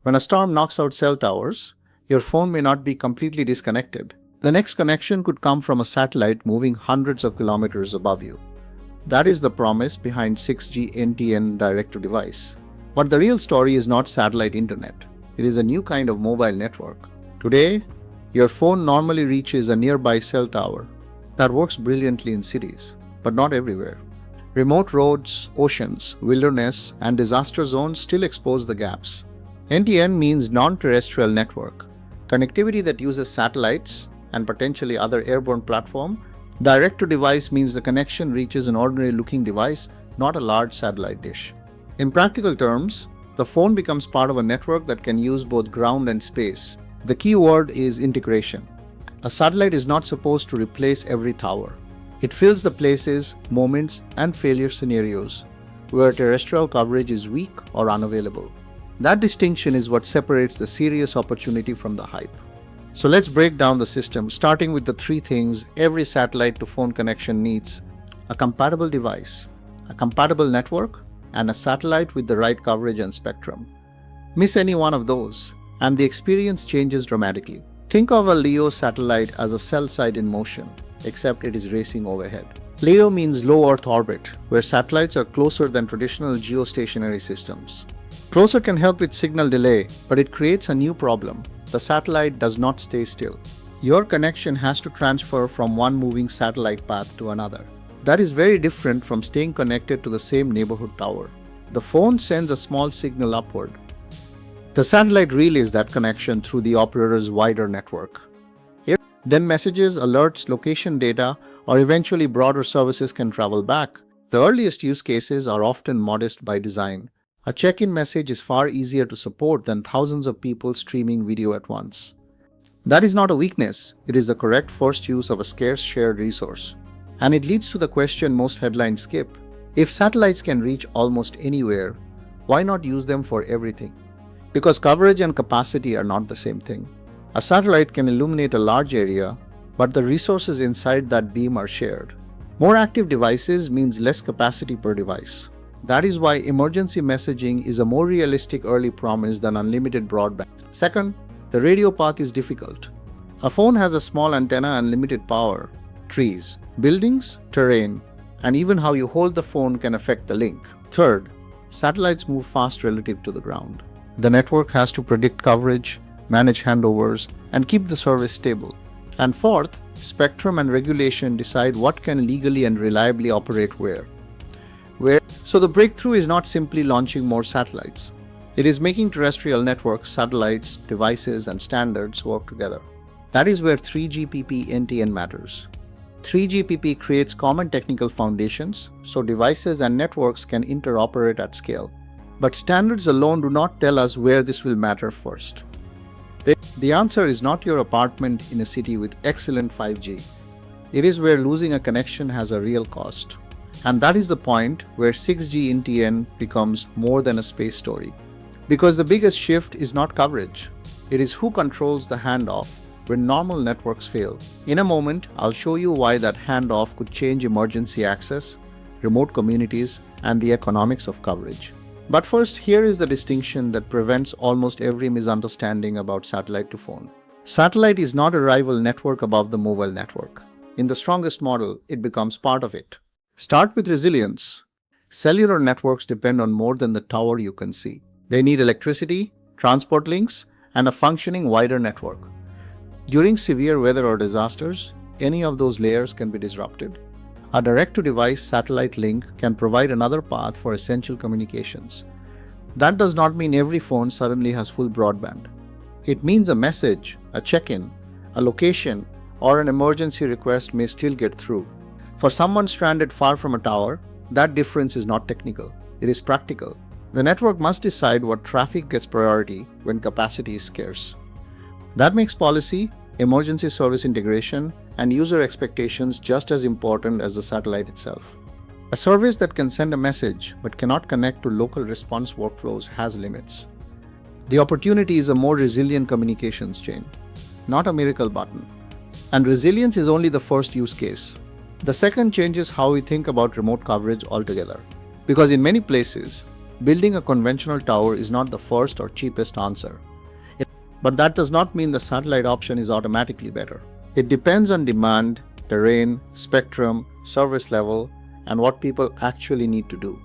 When a storm knocks out cell towers, your phone may not be completely disconnected. The next connection could come from a satellite moving hundreds of kilometers above you. That is the promise behind 6G NTN Direct-to-Device. But the real story is not satellite internet. It is a new kind of mobile network. Today, your phone normally reaches a nearby cell tower. That works brilliantly in cities, but not everywhere. Remote roads, oceans, wilderness, and disaster zones still expose the gaps. NTN means Non-Terrestrial Network, connectivity that uses satellites and potentially other airborne platform. Direct-to-device means the connection reaches an ordinary-looking device, not a large satellite dish. In practical terms, the phone becomes part of a network that can use both ground and space. The key word is integration. A satellite is not supposed to replace every tower. It fills the places, moments, and failure scenarios where terrestrial coverage is weak or unavailable. That distinction is what separates the serious opportunity from the hype. So let's break down the system, starting with the three things every satellite-to-phone connection needs: a compatible device, a compatible network, and a satellite with the right coverage and spectrum. Miss any one of those, and the experience changes dramatically. Think of a LEO satellite as a cell site in motion, except it is racing overhead. LEO means low Earth orbit, where satellites are closer than traditional geostationary systems. Closer can help with signal delay, but it creates a new problem. The satellite does not stay still. Your connection has to transfer from one moving satellite path to another. That is very different from staying connected to the same neighborhood tower. The phone sends a small signal upward. The satellite relays that connection through the operator's wider network. Then messages, alerts, location data, or eventually broader services can travel back. The earliest use cases are often modest by design. A check-in message is far easier to support than thousands of people streaming video at once. That is not a weakness, it is the correct first use of a scarce shared resource. And it leads to the question most headlines skip. If satellites can reach almost anywhere, why not use them for everything? Because coverage and capacity are not the same thing. A satellite can illuminate a large area, but the resources inside that beam are shared. More active devices means less capacity per device. That is why emergency messaging is a more realistic early promise than unlimited broadband. Second, the radio path is difficult. A phone has a small antenna and limited power. Trees, buildings, terrain, and even how you hold the phone can affect the link. Third, satellites move fast relative to the ground. The network has to predict coverage, manage handovers, and keep the service stable. And fourth, spectrum and regulation decide what can legally and reliably operate where. So the breakthrough is not simply launching more satellites. It is making terrestrial networks, satellites, devices, and standards work together. That is where 3GPP NTN matters. 3GPP creates common technical foundations so devices and networks can interoperate at scale. But standards alone do not tell us where this will matter first. The answer is not your apartment in a city with excellent 5G. It is where losing a connection has a real cost. And that is the point where 6G NTN becomes more than a space story. Because the biggest shift is not coverage. It is who controls the handoff when normal networks fail. In a moment, I'll show you why that handoff could change emergency access, remote communities, and the economics of coverage. But first, here is the distinction that prevents almost every misunderstanding about satellite to phone. Satellite is not a rival network above the mobile network. In the strongest model, it becomes part of it. Start with resilience. Cellular networks depend on more than the tower you can see. They need electricity, transport links, and a functioning wider network. During severe weather or disasters, any of those layers can be disrupted. A direct-to-device satellite link can provide another path for essential communications. That does not mean every phone suddenly has full broadband. It means a message, a check-in, a location, or an emergency request may still get through. For someone stranded far from a tower, that difference is not technical, it is practical. The network must decide what traffic gets priority when capacity is scarce. That makes policy, emergency service integration, and user expectations just as important as the satellite itself. A service that can send a message but cannot connect to local response workflows has limits. The opportunity is a more resilient communications chain, not a miracle button. And resilience is only the first use case. The second changes how we think about remote coverage altogether. Because in many places, Building a conventional tower is not the first or cheapest answer. But that does not mean the satellite option is automatically better. It depends on demand, terrain, spectrum, service level, and what people actually need to do.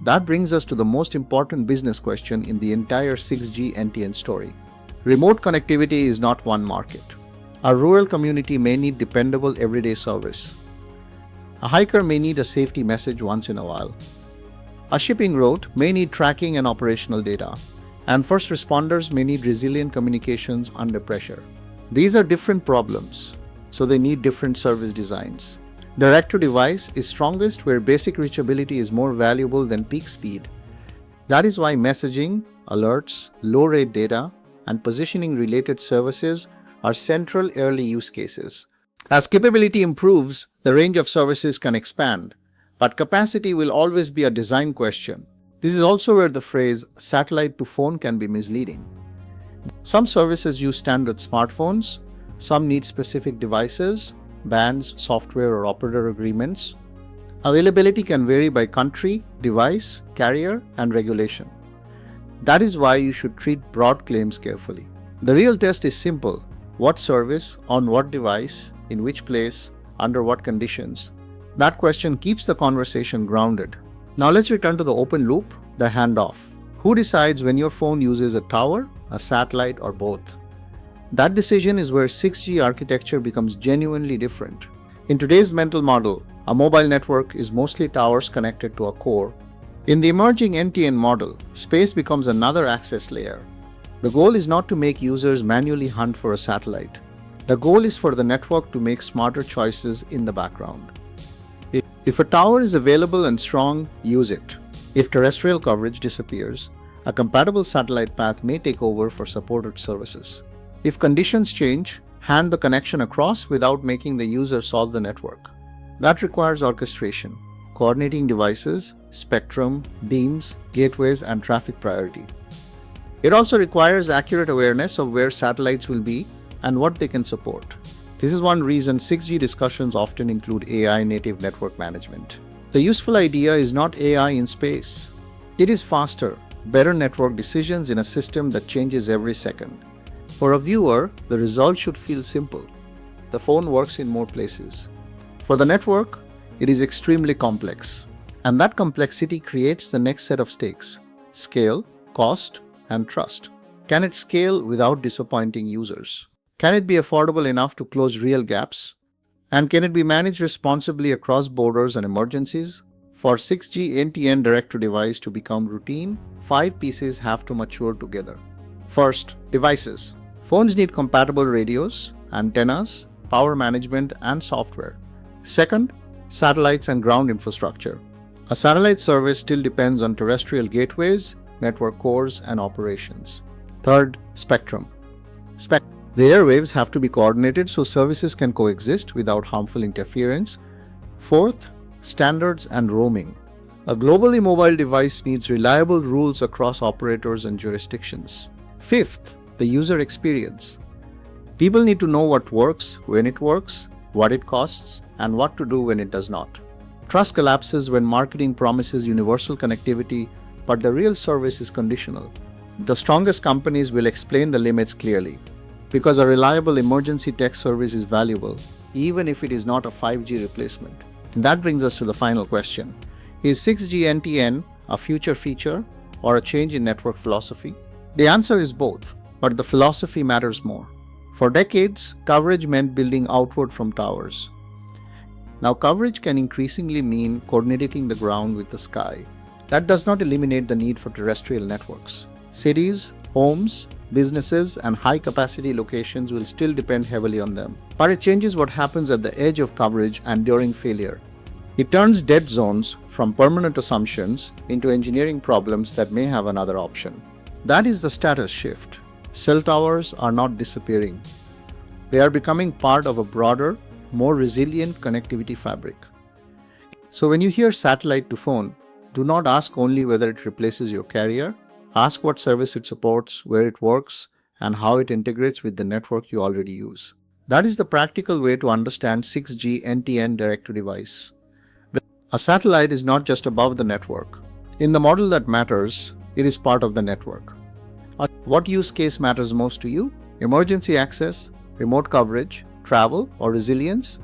That brings us to the most important business question in the entire 6G NTN story. Remote connectivity is not one market. A rural community may need dependable everyday service. A hiker may need a safety message once in a while. A shipping route may need tracking and operational data. And first responders may need resilient communications under pressure. These are different problems, so they need different service designs. Direct-to-device is strongest where basic reachability is more valuable than peak speed. That is why messaging, alerts, low-rate data, and positioning-related services are central early use cases. As capability improves, the range of services can expand, but capacity will always be a design question. This is also where the phrase satellite to phone can be misleading. Some services use standard smartphones, some need specific devices, bands, software, or operator agreements. Availability can vary by country, device, carrier, and regulation. That is why you should treat broad claims carefully. The real test is simple: what service, on what device, in which place, under what conditions. That question keeps the conversation grounded. Now let's return to the open loop, the handoff. Who decides when your phone uses a tower, a satellite, or both? That decision is where 6G architecture becomes genuinely different. In today's mental model, a mobile network is mostly towers connected to a core. In the emerging NTN model, space becomes another access layer. The goal is not to make users manually hunt for a satellite. The goal is for the network to make smarter choices in the background. If a tower is available and strong, use it. If terrestrial coverage disappears, a compatible satellite path may take over for supported services. If conditions change, hand the connection across without making the user solve the network. That requires orchestration, coordinating devices, spectrum, beams, gateways, and traffic priority. It also requires accurate awareness of where satellites will be and what they can support. This is one reason 6G discussions often include AI-native network management. The useful idea is not AI in space. It is faster, better network decisions in a system that changes every second. For a viewer, the result should feel simple. The phone works in more places. For the network, it is extremely complex. And that complexity creates the next set of stakes: scale, cost, and trust. Can it scale without disappointing users? Can it be affordable enough to close real gaps? And can it be managed responsibly across borders and emergencies? For 6G NTN Direct-to-Device to become routine, 5 pieces have to mature together. First, devices. Phones need compatible radios, antennas, power management, and software. Second, satellites and ground infrastructure. A satellite service still depends on terrestrial gateways, network cores, and operations. Third, spectrum. The airwaves have to be coordinated so services can coexist without harmful interference. Fourth, standards and roaming. A globally mobile device needs reliable rules across operators and jurisdictions. Fifth, the user experience. People need to know what works, when it works, what it costs, and what to do when it does not. Trust collapses when marketing promises universal connectivity, but the real service is conditional. The strongest companies will explain the limits clearly, because a reliable emergency tech service is valuable, even if it is not a 5G replacement. And that brings us to the final question. Is 6G NTN a future feature or a change in network philosophy? The answer is both, but the philosophy matters more. For decades, coverage meant building outward from towers. Now coverage can increasingly mean coordinating the ground with the sky. That does not eliminate the need for terrestrial networks. Cities, homes, businesses, and high-capacity locations will still depend heavily on them. But it changes what happens at the edge of coverage and during failure. It turns dead zones from permanent assumptions into engineering problems that may have another option. That is the status shift. Cell towers are not disappearing. They are becoming part of a broader, more resilient connectivity fabric. So when you hear satellite to phone, do not ask only whether it replaces your carrier. Ask what service it supports, where it works, and how it integrates with the network you already use. That is the practical way to understand 6G NTN Direct-to-Device. A satellite is not just above the network. In the model that matters, it is part of the network. What use case matters most to you? Emergency access, remote coverage, travel, or resilience?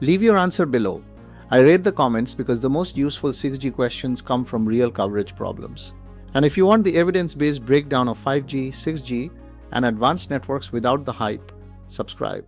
Leave your answer below. I rate the comments because the most useful 6G questions come from real coverage problems. And if you want the evidence-based breakdown of 5G, 6G, and advanced networks without the hype, subscribe.